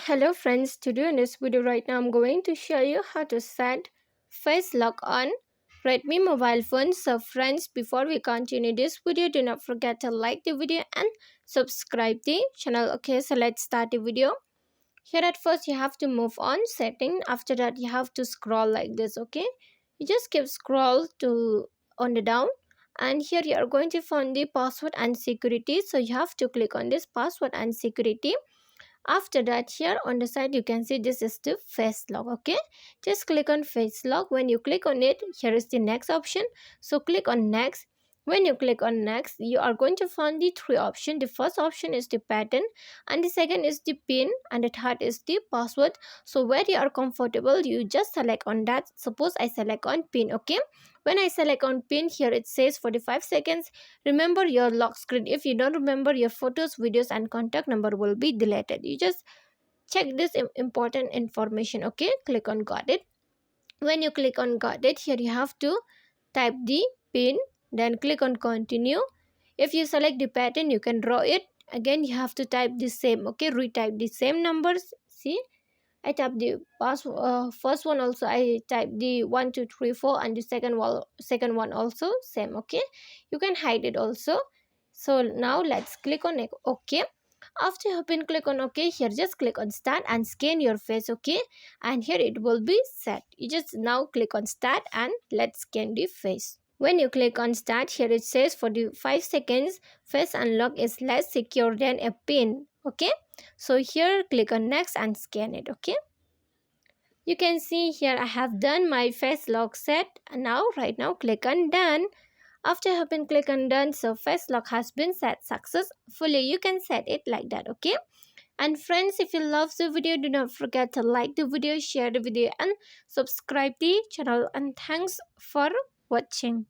Hello friends, today in this video right now I'm going to show you how to set face lock on Redmi mobile phone. So friends, before we continue this video, do not forget to like the video and subscribe the channel. Okay, so let's start the video. Here at first you have to move on setting. After that you have to scroll like this. Okay, you just keep scroll to on the down, and here you are going to find the password and security. So you have to click on this password and security. After that, here on the side you can see this is the face lock. Okay, just click on face lock. When you click on it, here is the next option, so click on next. When you click on next, you are going to find the three options. The first option is the pattern, and the second is the pin, and the third is the password. So where you are comfortable, you just select on that. Suppose I select on pin. Okay, when I select on pin, here it says 45 seconds. Remember your lock screen. If you don't remember, your photos, videos and contact number will be deleted. You just check this important information. Okay, click on got it. When you click on got it, here you have to type the pin, then click on continue. If you select the pattern, you can draw it. Again you have to type the same. Okay, retype the same numbers. See, I type the first one also. I type the 1 2 3 4, and the second one also same. Okay, you can hide it also. So now let's click on OK. After you have been click on OK, here just click on start and scan your face. Okay, and here it will be set. You just now click on start and let's scan the face. When you click on start, here it says for the 5 seconds face unlock is less secure than a pin. Okay, so here click on next and scan it. Okay, you can see here I have done my face lock set. Now right now click on done. After you have been click on done, so face lock has been set successfully. You can set it like that. Okay, and friends, if you love the video, do not forget to like the video, share the video and subscribe the channel, and thanks for watching.